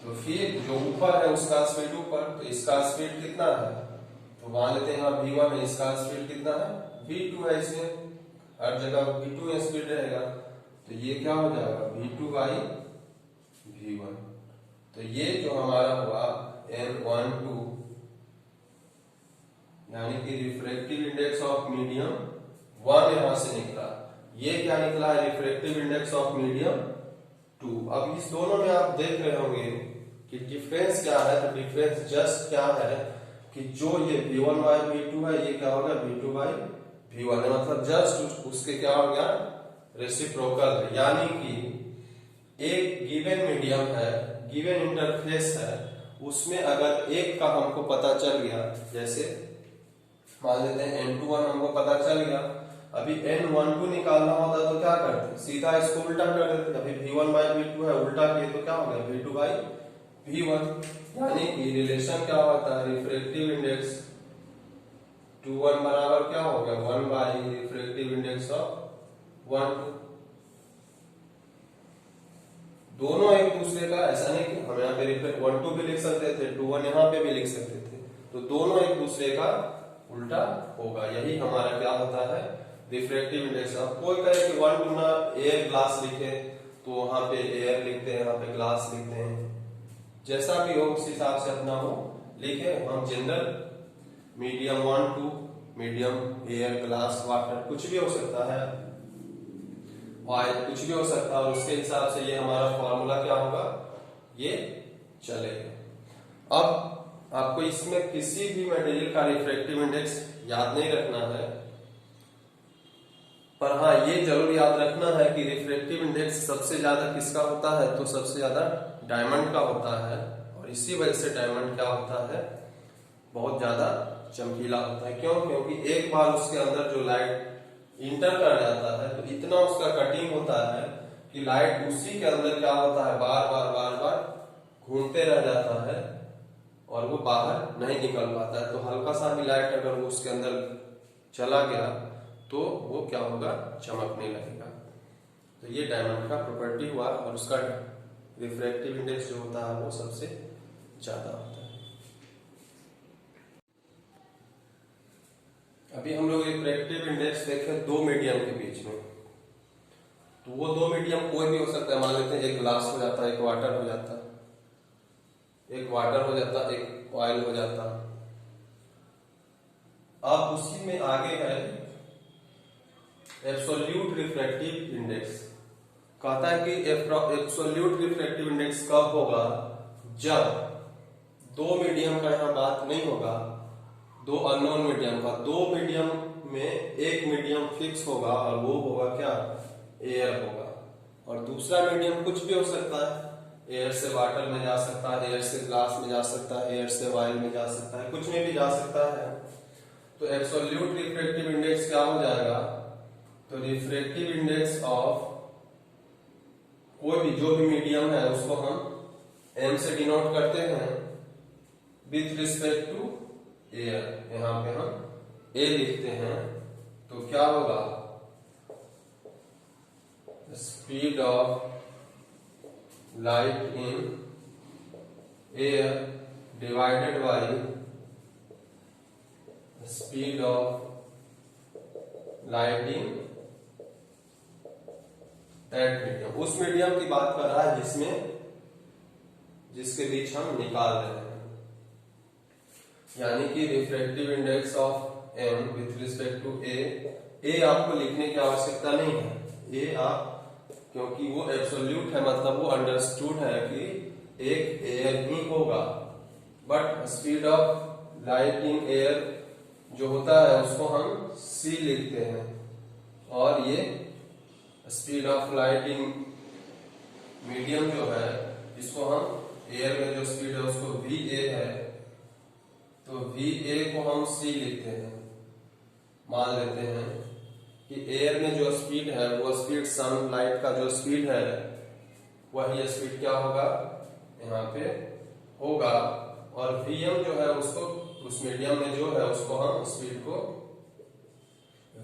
Speaker 1: तो फिर जो ऊपर है उसका स्पीड ऊपर, तो इसका स्पीड कितना है, तो मान लेते हैं यहाँ v1 है, इसका स्पीड कितना है, v2 है, इसमें हर जगह v2 में स्पीड रहेगा। तो ये क्या हो जाएगा, v2 बाई v1। तो ये जो हमारा हुआ n12 यानी कि रिफ्रैक्टिव इंडेक्स ऑफ मीडियम 1 यहां से निकला। ये क्या निकला है, रिफ्रैक्टिव इंडेक्स ऑफ मीडियम 2। अब इस दोनों में आप देख रहे होंगे कि डिफरेंस क्या है, तो डिफरेंस जस्ट क्या है कि जो ये v1 बाई v2 है, ये क्या हो गया v2 बाई v1 है, मतलब जस्ट उसके क्या हो गया, रेसिप्रोकल है। यानी कि एक गिवन मीडियम है, गिवन इंटरफेस है, उसमें अगर एक का हमको पता चल गया, जैसे मान लेते हैं n21 हमको पता चल गया, अभी n12 निकालना होता तो क्या करते, सीधा इसको उल्टा कर देते। अभी v1 बाई v2 है, उल्टा किए तो क्या हो गया, v2 बाई v1। यानी कि रिलेशन क्या होता है, रिफ्रैक्टिव इंडेक्स 21 बराबर क्या हो गया, 1 बाई रिफ्रैक्टिव इंडेक्स ऑफ 1। दोनों एक दूसरे का, ऐसा नहीं कि हम यहाँ पे 12 भी लिख सकते थे, 21 यहाँ पे भी लिख सकते थे, तो दोनों एक दूसरे का उल्टा होगा। यही हमारा क्या होता है, रिफ्रैक्टिव इंडेक्स। अब कोई कहे कि 1 गुना एयर ग्लास लिखे तो वहां पे एयर लिखते हैं, यहाँ पे ग्लास लिखते हैं, जैसा भी हो उस हिसाब से अपना हो लिखे। हम general medium 1 2 medium, air, glass, water, कुछ भी हो सकता है, ऑयल, कुछ भी हो सकता है, और उसके हिसाब से ये हमारा फॉर्मूला क्या होगा, ये चलेगा। अब आपको इसमें किसी भी मटेरियल का रिफ्रैक्टिव इंडेक्स याद नहीं रखना है, पर हाँ ये जरूर याद रखना है कि रिफ्रैक्टिव इंडेक्स सबसे ज्यादा किसका होता है, तो सबसे ज्यादा डायमंड का होता है, और इसी वजह से डायमंड क्या होता है, बहुत ज्यादा चमकीला होता है। क्यों? क्योंकि एक बार उसके अंदर जो लाइट इंटर कर जाता है तो इतना उसका कटिंग होता है कि लाइट उसी के अंदर क्या होता है, बार बार घूमते रह जाता है और वो बाहर नहीं निकल पाता है। तो हल्का सा भी लाइट अगर वो उसके अंदर चला गया तो वो क्या होगा, चमकने लगेगा। तो ये डायमंड का प्रॉपर्टी हुआ, और उसका रिफ्रैक्टिव इंडेक्स जो होता है वो सबसे ज्यादा होता है। अभी हम लोग रिफ्रैक्टिव इंडेक्स देखें दो मीडियम के बीच में, तो वो दो मीडियम कोई भी हो सकता है। मान लेते हैं एक ग्लास हो जाता है, एक वाटर हो जाता है, एक वाटर हो जाता है, एक ऑयल हो जाता है। अब उसी में आगे है एब्सोल्यूट रिफ्रैक्टिव इंडेक्स। कहता है कि एब्सोल्यूट रिफ्रैक्टिव इंडेक्स कब होगा, जब दो मीडियम का यहां बात नहीं होगा, दो अननोन मीडियम का, दो मीडियम में एक मीडियम फिक्स होगा और वो होगा क्या, एयर होगा, और दूसरा मीडियम कुछ भी हो सकता है, एयर से वाटर में जा सकता है, एयर से ग्लास में जा सकता है, एयर से ऑयल में जा सकता है, कुछ में भी जा सकता है। तो एब्सोल्यूट रिफ्रैक्टिव इंडेक्स क्या हो जाएगा, तो रिफ्रैक्टिव इंडेक्स ऑफ कोई भी जो भी मीडियम है उसको हम एम से डिनोट करते हैं विथ रिस्पेक्ट टू एयर। यहां पे हम ए लिखते हैं, तो क्या होगा, speed of light in air divided by speed of light in that medium. उस मीडियम की बात कर रहा है जिसके बीच हम निकाल रहे हैं, यानी कि refractive index of M with respect to A आपको लिखने की आवश्यकता नहीं है, ए आप, क्योंकि वो एब्सोल्यूट है, मतलब वो अंडरस्टूड है कि एक एयर ही होगा, but speed of light in air जो होता है उसको हम सी लिखते हैं, और ये speed of light in medium जो है, इसको हम एयर में जो स्पीड है उसको वी ए है, तो वी ए को हम सी लिखते हैं। मान लेते हैं कि एयर में जो स्पीड है वो स्पीड सनलाइट का जो स्पीड है वही स्पीड क्या होगा, यहाँ पे होगा, और वीएम जो है उसको, उस मीडियम में जो है उसको हम स्पीड को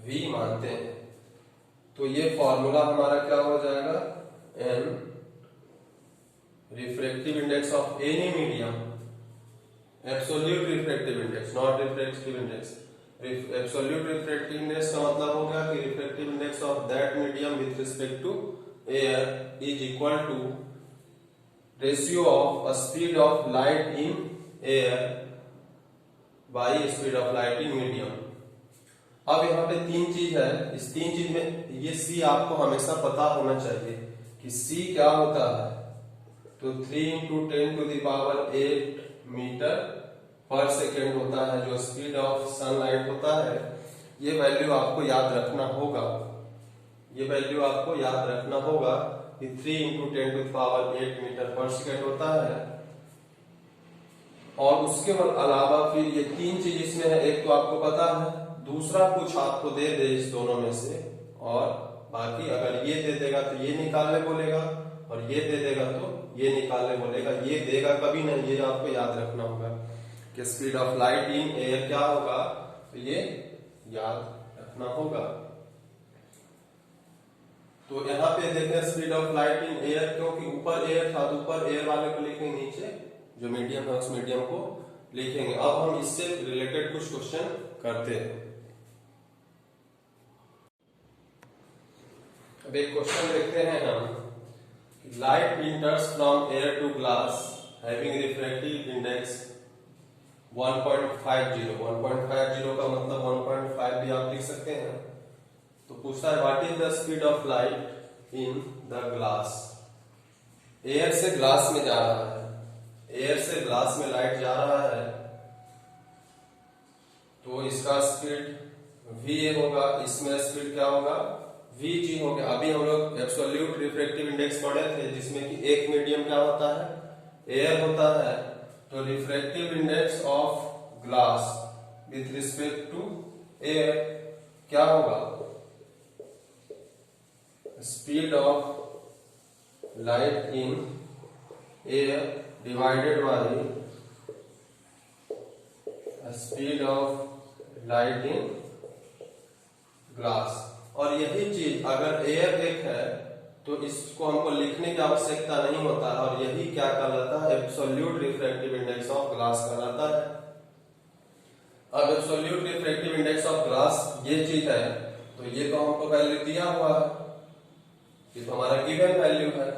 Speaker 1: वी मानते हैं। तो ये फॉर्मूला हमारा क्या हो जाएगा, an refractive index of any medium, absolute refractive index, not refractive index. Absolute refractive index का मतलब हो गया कि refractive index of that medium with respect to air is equal to ratio of speed of light in air by speed of light in medium. अब यहाँ पे तीन चीज है, इस तीन चीज में ये सी आपको हमेशा पता होना चाहिए कि सी क्या होता है, तो 3 × 10⁸ मीटर पर सेकेंड होता है जो स्पीड ऑफ सनलाइट होता है। ये वैल्यू आपको याद रखना होगा, ये वैल्यू आपको याद रखना होगा कि 3 × 10⁸ मीटर पर सेकेंड होता है। और उसके अलावा फिर ये तीन चीज इसमें है, एक तो आपको पता है, दूसरा कुछ आपको दे दे इस दोनों में से, और बाकी अगर ये दे देगा तो ये निकालने बोलेगा, और ये दे देगा तो ये निकालने बोलेगा। ये देगा कभी नहीं, ये आपको याद रखना होगा कि speed of light in air क्या होगा, तो ये याद रखना होगा। तो यहाँ पे देखें speed of light in air, क्योंकि ऊपर एयर था तो ऊपर एयर वाले को लिखेंगे, नीचे जो मीडियम है उस मीडियम को लिखेंगे। अब हम इससे रिलेटेड कुछ क्वेश्चन करते हैं। अब एक क्वेश्चन देखते हैं हम, light enters from air to glass having refractive index 1.50 का मतलब 1.5 भी आप लिख सकते हैं। तो पूछता है what is the speed of light in the glass. Air से ग्लास में जा रहा है, एयर से ग्लास में लाइट जा रहा है, तो इसका स्पीड v होगा, इसमें स्पीड क्या होगा vg हो गया। अभी हम लोग एब्सोल्यूट रिफ्रैक्टिव इंडेक्स पढ़े थे जिसमें कि एक मीडियम क्या होता है, एयर होता है। तो refractive index of glass with respect to air क्या होगा, speed of light in air divided by speed of light in glass. और यही चीज अगर एयर एक है तो इसको हमको लिखने की आवश्यकता नहीं होता है, और यही क्या कहलाता है, absolute refractive index of glass कहलाता है। अब absolute refractive index of glass ये चीज है, तो ये तो हमको वैल्यू दिया हुआ है, ये तो हमारा गिवन वैल्यू है।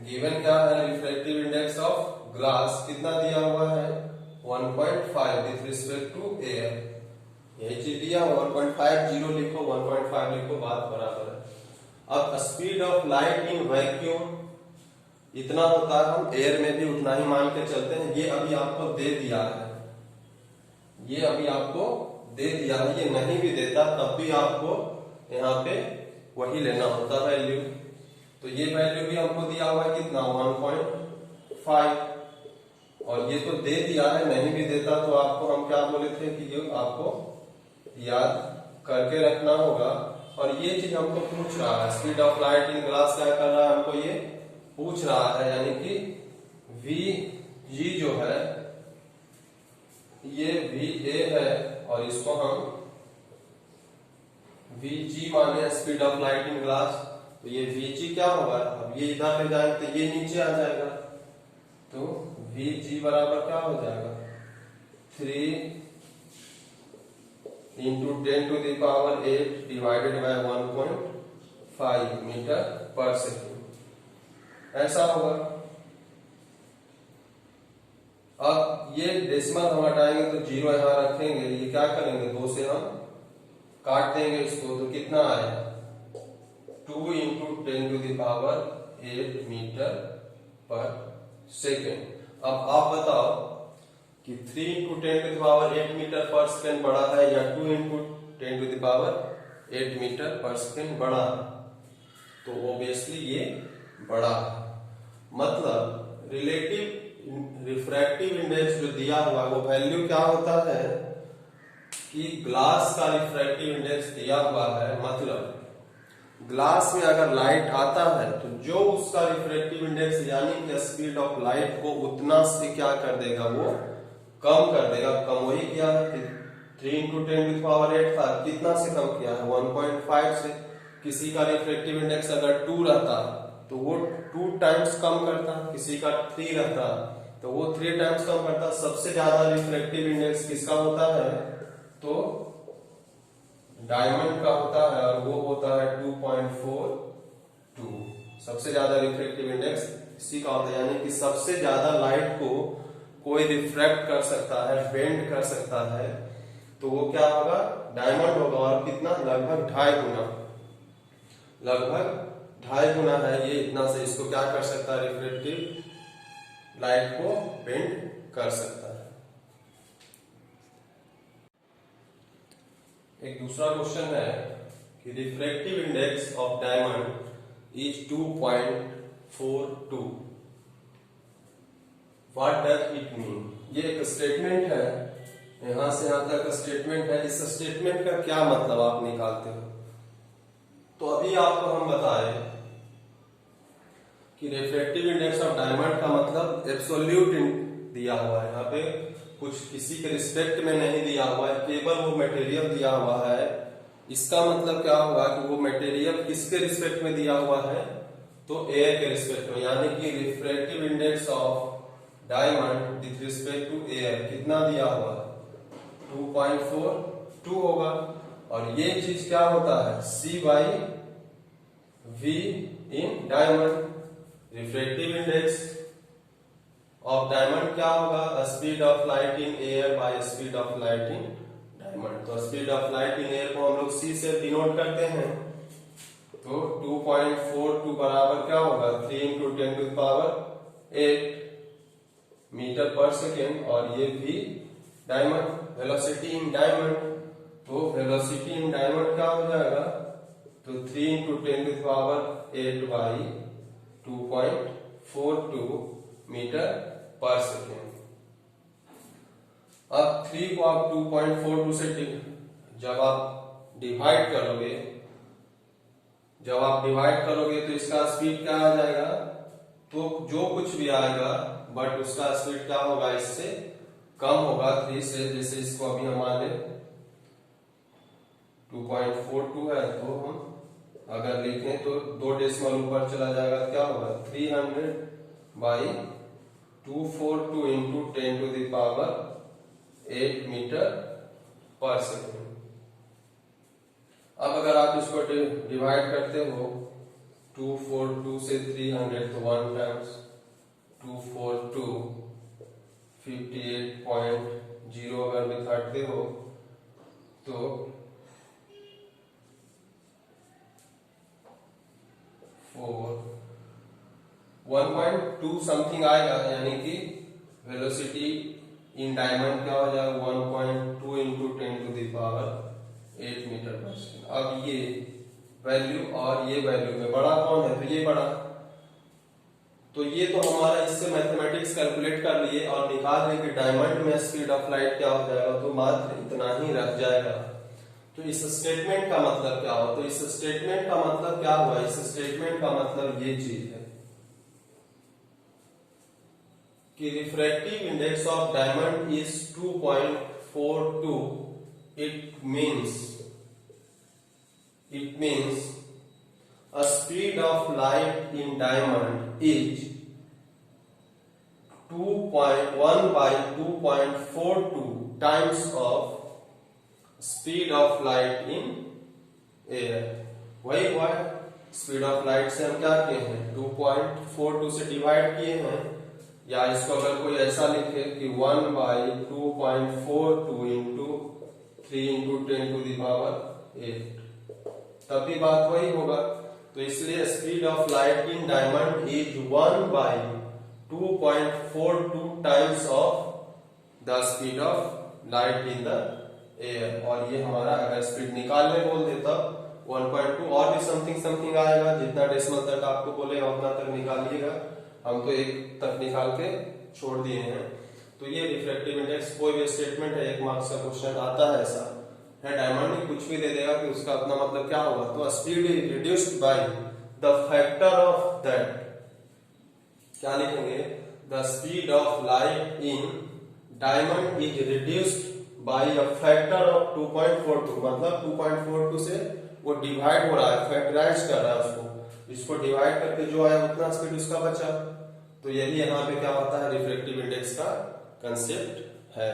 Speaker 1: गिवन क्या है, रिफ्रैक्टिव इंडेक्स ऑफ ग्लास कितना दिया हुआ है 1.5 विथ रिस्पेक्ट टू एयर। यही चीज दिया 1.50 लिखो, 1.5 लिखो, बात बराबर है। अब speed of light in vacuum इतना होता है, हम एयर में भी उतना ही मान के चलते हैं। ये अभी आपको दे दिया है, ये अभी आपको दे दिया है, ये नहीं भी देता तब भी आपको यहाँ पे वही लेना होता वैल्यू। तो ये वैल्यू भी हमको दिया हुआ है कितना 1.5, और ये तो दे दिया है, नहीं भी देता तो आपको हम क्या बोले थे कि ये आपको याद करके रखना होगा। और ये चीज हमको पूछ रहा है, speed of light in glass क्या कर रहा है, हमको ये पूछ रहा है, यानी कि Vg जो है ये Va है, और इसको हम Vg माने speed of light in glass. तो ये Vg क्या होगा, अब ये इधर ले जाएंगे तो ये नीचे आ जाएगा, तो Vg बराबर क्या हो जाएगा 3 into 10 to the power 8 divided by 1.5 metre per second, ऐसा होगा। अब ये डेसिमल हम हटाएंगे तो 0 यहां रखेंगे, ये क्या करेंगे 2 से हम काट देंगे इसको, तो कितना आएगा 2 into 10 to the power 8 metre per second. अब आप बताओ कि 3 into 10 to the power 8 metre per second बड़ा है या 2 into 10 to the power 8 metre per second बड़ा है, तो ऑब्वियसली ये बड़ा है। मतलब रिलेटिव रिफ्रैक्टिव इंडेक्स जो दिया हुआ वो वैल्यू क्या होता है कि ग्लास का रिफ्रैक्टिव इंडेक्स दिया हुआ है, मतलब ग्लास में अगर लाइट आता है तो जो उसका रिफ्रैक्टिव इंडेक्स यानी कि स्पीड ऑफ लाइट को उतना से क्या कर देगा, वो कम कर देगा। कम वही किया है कि 3 इंटू 10 टू पावर 8 था, कितना से कम किया है 1.5 से। किसी का रिफ्रैक्टिव इंडेक्स अगर 2 रहता तो वो 2 टाइम्स कम करता, किसी का 3 रहता तो वो 3 टाइम्स कम करता। सबसे ज्यादा रिफ्रैक्टिव इंडेक्स किसका होता है, तो डायमंड का होता है, और वो होता है 2.42। सबसे ज्यादा रिफ्रैक्टिव इंडेक्स इसी का होता है, यानी कि सबसे ज्यादा लाइट को कोई रिफ्रैक्ट कर सकता है, बेंड कर सकता है, तो वो क्या होगा डायमंड होगा। और कितना, लगभग 2.5 गुना, लगभग 2.5 गुना है ये, इतना से इसको क्या कर सकता है, रिफ्रैक्टिव लाइट को बेंड कर सकता है। एक दूसरा क्वेश्चन है कि refractive index of diamond is 2.42, what does it mean. ये एक स्टेटमेंट है, यहां से यहां तक स्टेटमेंट है, इस स्टेटमेंट का क्या मतलब आप निकालते हो। तो अभी आपको हम बताए कि रिफ्रैक्टिव इंडेक्स ऑफ डायमंड का मतलब एब्सोल्यूट दिया हुआ है, यहाँ पे कुछ किसी के रिस्पेक्ट में नहीं दिया हुआ है, केवल वो मटेरियल दिया हुआ है। इसका मतलब क्या होगा कि वो मटेरियल किसके रिस्पेक्ट में दिया हुआ है, तो एयर के रिस्पेक्ट में, यानी कि refractive index of diamond with respect to air कितना दिया हुआ है 2.42 होगा। और ये चीज क्या होता है C/V in diamond, refractive index of diamond क्या होगा, speed of light in air by speed of light in diamond. तो speed of light in air को हम लोग सी से डिनोट करते हैं। तो 2.42 बराबर क्या होगा, 3 into 10 to the power 8 metre per second. और ये भी डायमंड, वेलोसिटी इन डायमंड। तो वेलोसिटी इन डायमंड क्या हो जाएगा, तो 3 into 10 to the power 8 by 2.42 metre per second. अब 3 को आप 2.42 से जब आप डिवाइड करोगे तो इसका स्पीड क्या आ जाएगा, तो जो कुछ भी आएगा बट उसका स्पीड क्या होगा, इससे कम होगा 3 से। जैसे इसको अभी हम मान लें 2.42 है, तो हम अगर लिखें तो 2 डेसिमल ऊपर चला जाएगा, क्या होगा 300 by 242 into 10 to the power 8 metre per second. अब अगर आप इसको डिवाइड करते हो 242 से 300 तो 1 टाइम्स 242 58.0 अगर बिठाते हो तो 1.2 समथिंग आएगा, यानी कि वेलोसिटी इन डायमंड क्या हो जाएगा 1.2 into 10 to the power 8 metre per second. अब ये वैल्यू और ये वैल्यू में बड़ा कौन है, तो ये बड़ा। तो ये तो हमारा इससे मैथमेटिक्स कैलकुलेट कर लिए और निकाल लिए कि डायमंड में स्पीड ऑफ लाइट क्या हो जाएगा, तो मात्र इतना ही रह जाएगा। तो इस स्टेटमेंट का मतलब क्या हुआ, तो इस स्टेटमेंट का मतलब क्या हुआ, इस स्टेटमेंट का मतलब ये चीज है कि refractive index of diamond is 2.42। It means a speed of light in diamond is 1 by 2.42 times of speed of light in air। वही हुआ, स्पीड ऑफ लाइट से हम क्या किए हैं 2.42 से डिवाइड किए हैं, या इसको अगर कोई ऐसा लिखे कि 1 by 2.42 into 3 into 10 to the power 8, तब भी बात वही होगा। तो इसलिए speed of light in diamond is 1 by 2.42 times of the speed of light in the air. और ये हमारा अगर स्पीड निकालने बोल देता 1.2 और भी समथिंग आएगा, जितना डेसिमल तक आपको बोलेगा उतना तक निकालिएगा। हम तो 1 तक निकाल के छोड़ दिए हैं। तो ये रिफ्रैक्टिव इंडेक्स, कोई भी स्टेटमेंट है 1 मार्क्स का क्वेश्चन आता है ऐसा है, डायमंड में कुछ भी दे देगा कि उसका अपना मतलब क्या होगा, तो speed is reduced by the factor of that, क्या लिखेंगे, the speed of light in diamond is reduced by a factor of 2.42। मतलब 2.42 से वो डिवाइड हो रहा है, फैक्टराइज कर रहा है उसको, इसको डिवाइड करके जो आया उतना स्पीड उसका बचा। तो यही यहाँ पे क्या होता है, रिफ्रैक्टिव इंडेक्स का कंसेप्ट है।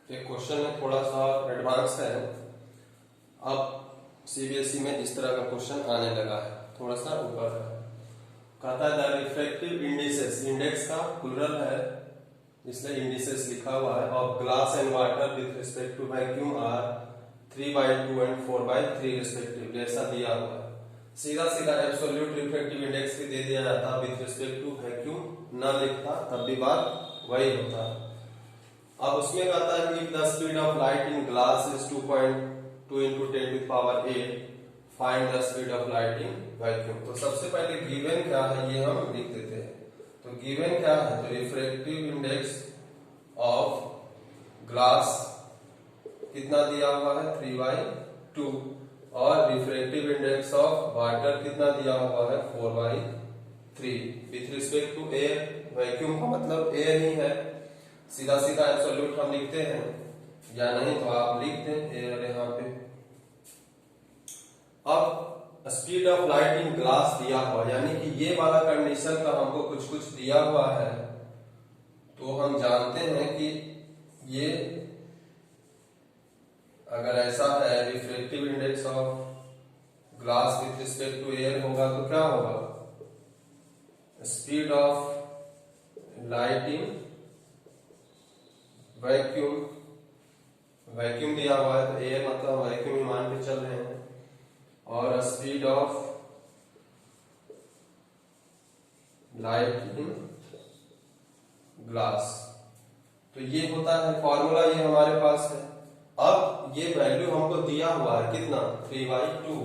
Speaker 1: एक क्वेश्चन है थोड़ा सा एडवांस है, अब सीबीएसई में इस तरह का क्वेश्चन आने लगा है, थोड़ा सा ऊपर है। कहता है द रिफ्रैक्टिव इंडिसेस, इंडेक्स का प्लुरल है इसलिए इंडिसेस लिखा हुआ है, of glass and water with respect to vacuum are 3/2 and 4/3 respectively, ऐसा दिया हुआ है। सीधा एब्सोल्यूट रिफ्रैक्टिव इंडेक्स भी दे दिया जाता, विद रिस्पेक्ट टू वैक्यूम न लिखता तब भी बात वही होता। अब उसमें कहता है कि the speed of light in glass is 2.2 into 10 to the power 8, find the speed of light in vacuum. तो सबसे पहले गिवन क्या है ये हम लिख देते हैं। तो गिवन क्या है, तो रिफ्रैक्टिव इंडेक्स ऑफ ग्लास कितना दिया हुआ है 3/2, और रिफ्रैक्टिव इंडेक्स ऑफ वाटर कितना दिया हुआ है 4/3 with respect to air. Vacuum का मतलब एयर ही है, सीधा एब्सोल्यूट हम लिखते हैं, या नहीं तो आप लिख दें एयर यहाँ पे। अब speed of light in glass दिया हुआ, यानी कि ये वाला कंडीशन का हमको कुछ दिया हुआ है, तो हम जानते हैं कि ये अगर ऐसा है refractive index of glass with respect to air होगा तो क्या होगा, speed of light in vacuum, vacuum दिया हुआ है तो एयर मतलब वैक्यूम ही मान के चल रहे हैं, और speed of light in glass. तो ये होता है फॉर्मूला, ये हमारे पास है। अब ये वैल्यू हमको दिया हुआ है कितना, 3/2,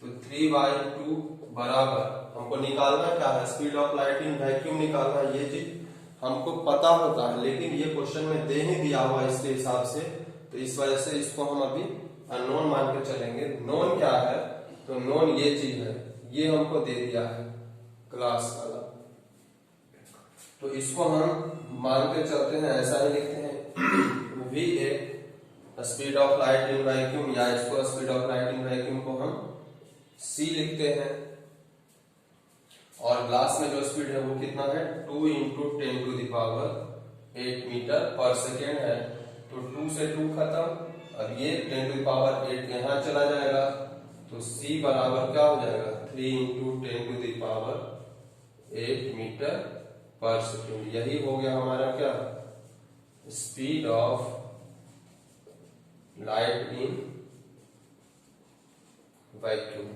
Speaker 1: तो 3/2 बराबर हमको निकालना क्या है, speed of light in vacuum निकालना। ये चीज हमको पता होता है, लेकिन ये क्वेश्चन में दे ही दिया हुआ है इसके हिसाब से, तो इस वजह से इसको हम अभी अननोन मान के चलेंगे। नोन क्या है, तो नोन ये चीज है, ये हमको दे दिया है क्लास वाला, तो इसको हम मान के चलते हैं, ऐसा ही लिखते हैं VA speed of light in vacuum, या इसको speed of light in vacuum को हम C लिखते हैं, और ग्लास में जो स्पीड है वो कितना है, 2 × 10⁸ मीटर पर सेकेंड है, तो 2 से 2 खत्म, अब ये 10⁸ यहाँ चला जाएगा, तो C बराबर क्या हो जाएगा, 3 × 10⁸ मीटर पर सेकेंड। यही हो गया हमारा क्या, speed of light in vacuum.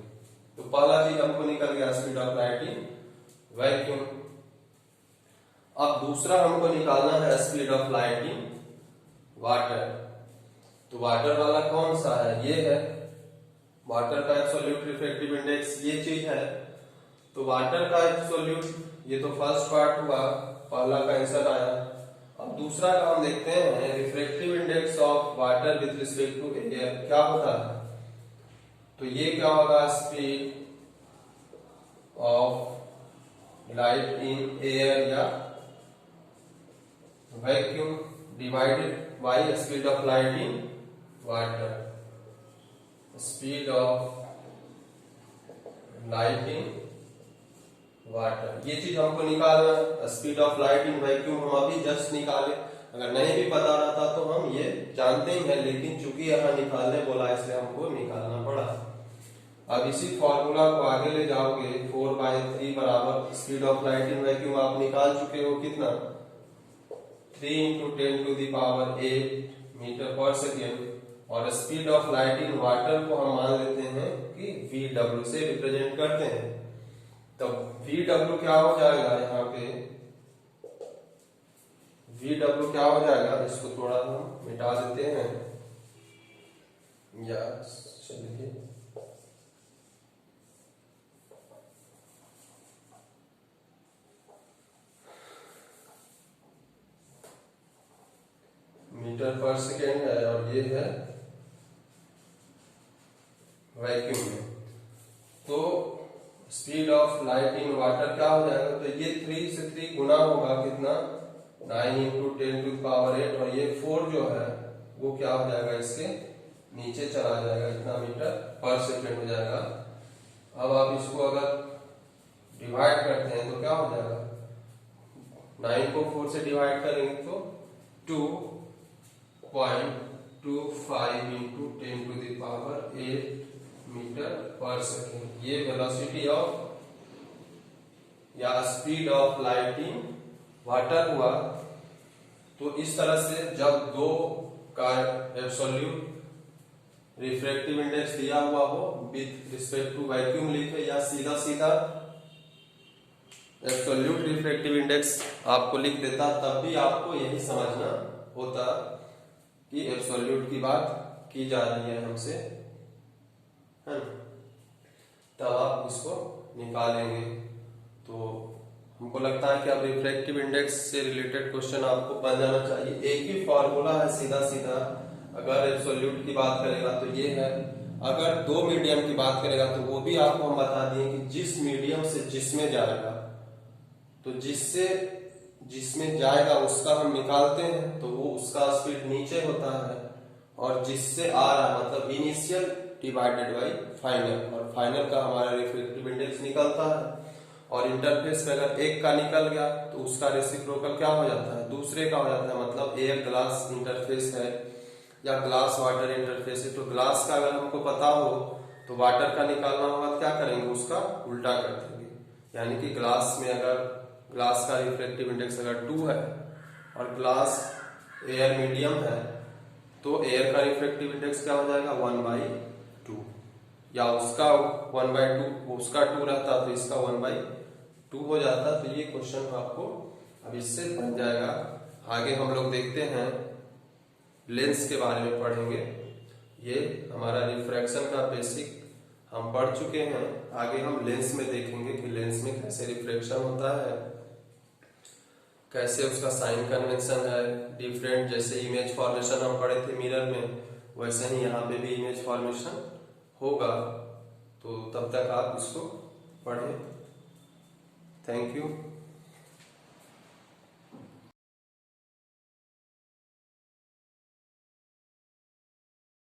Speaker 1: तो पहला चीज हमको निकल गया speed of light in vacuum. अब दूसरा हमको निकालना है speed of light in water. तो वाटर वाला कौन सा है, ये है, वाटर का एब्सोल्यूट रिफ्रैक्टिव इंडेक्स ये चीज है। तो वाटर का एब्सोल्यूट, ये तो फर्स्ट पार्ट हुआ, पहला का आंसर आया। अब दूसरा का हम देखते हैं, refractive index of water with respect to air क्या होता है, तो ये क्या होगा, speed of light in air या vacuum divided by speed of light in water. Speed of light in water, ये चीज हमको निकालना है। Speed of light in vacuum हम अभी जस्ट निकाले, अगर नहीं भी पता रहता तो हम ये जानते ही हैं, लेकिन चूंकि यहाँ निकालने बोला इसलिए हमको निकालना पड़ा। अब इसी फॉर्मूला को आगे ले जाओगे, 4/3 बराबर speed of light in vacuum आप निकाल चुके हो कितना, 3 × 10⁸ मीटर पर सेकेंड, और speed of light in water को हम मान लेते हैं कि VW से रिप्रेजेंट करते हैं। तो VW क्या हो जाएगा, यहाँ पे VW क्या हो जाएगा, इसको थोड़ा हम मिटा देते हैं, या चलिए मीटर पर सेकेंड है, और ये है वैक्यूम में। तो speed of light in water क्या हो जाएगा, तो ये 3 से 3 गुना होगा कितना, 9 × 10⁸, और ये 4 जो है वो क्या हो जाएगा, इसके नीचे चला जाएगा, इतना मीटर पर सेकेंड हो जाएगा। अब आप इसको अगर डिवाइड करते हैं तो क्या हो जाएगा, 9 को 4 से डिवाइड करेंगे तो 2.25 × 10⁸ मीटर पर सेकेंड। ये वेलोसिटी ऑफ या speed of light in water हुआ। तो इस तरह से जब दो का एब्सोल्यूट रिफ्रैक्टिव इंडेक्स दिया हुआ हो विथ रिस्पेक्ट टू वैक्यूम लिखे, या सीधा सीधा एब्सोल्यूट रिफ्रैक्टिव इंडेक्स आपको लिख देता, तब भी आपको यही समझना होता कि एब्सोल्यूट की बात की जा रही है हमसे, है ना, तब आप इसको निकालेंगे। तो हमको लगता है कि अब रिफ्रैक्टिव इंडेक्स से रिलेटेड क्वेश्चन आपको बन जाना चाहिए। एक ही फॉर्मूला है सीधा सीधा, अगर एब्सोल्यूट की बात करेगा तो ये है, अगर दो मीडियम की बात करेगा तो वो भी आपको हम बता दिए कि जिस मीडियम से जिसमें जाएगा, तो जिससे जिसमें जाएगा उसका हम निकालते हैं, तो वो उसका स्पीड नीचे होता है, और जिससे आ रहा मतलब इनिशियल डिवाइडेड बाई फाइनल, और फाइनल का हमारा रिफ्रैक्टिव इंडेक्स निकलता है। और इंटरफेस में अगर एक का निकल गया तो उसका रेसिप्रोकल क्या हो जाता है, दूसरे का हो जाता है। मतलब एयर ग्लास इंटरफेस है या ग्लास वाटर इंटरफेस है, तो ग्लास का अगर हमको पता हो तो वाटर का निकालना होगा तो क्या करेंगे, उसका उल्टा कर देंगे। यानी कि ग्लास में अगर ग्लास का रिफ्रैक्टिव इंडेक्स अगर 2 है और ग्लास एयर मीडियम है तो एयर का रिफ्रैक्टिव इंडेक्स क्या हो जाएगा 1/2, या उसका 1/2 उसका 2 रहता तो इसका 1/2 हो जाता। तो ये क्वेश्चन आपको अब इससे बन जाएगा। आगे हम लोग देखते हैं लेंस के बारे में पढ़ेंगे। ये हमारा रिफ्रैक्शन का बेसिक हम पढ़ चुके हैं। आगे हम लेंस में देखेंगे कि लेंस में कैसे रिफ्रैक्शन होता है, कैसे उसका साइन कन्वेंशन है डिफरेंट। जैसे इमेज फॉर्मेशन हम पढ़े थे मिरर में, वैसे ही यहाँ पे भी इमेज फॉर्मेशन होगा। तो तब तक आप इसको पढ़ें। Thank you.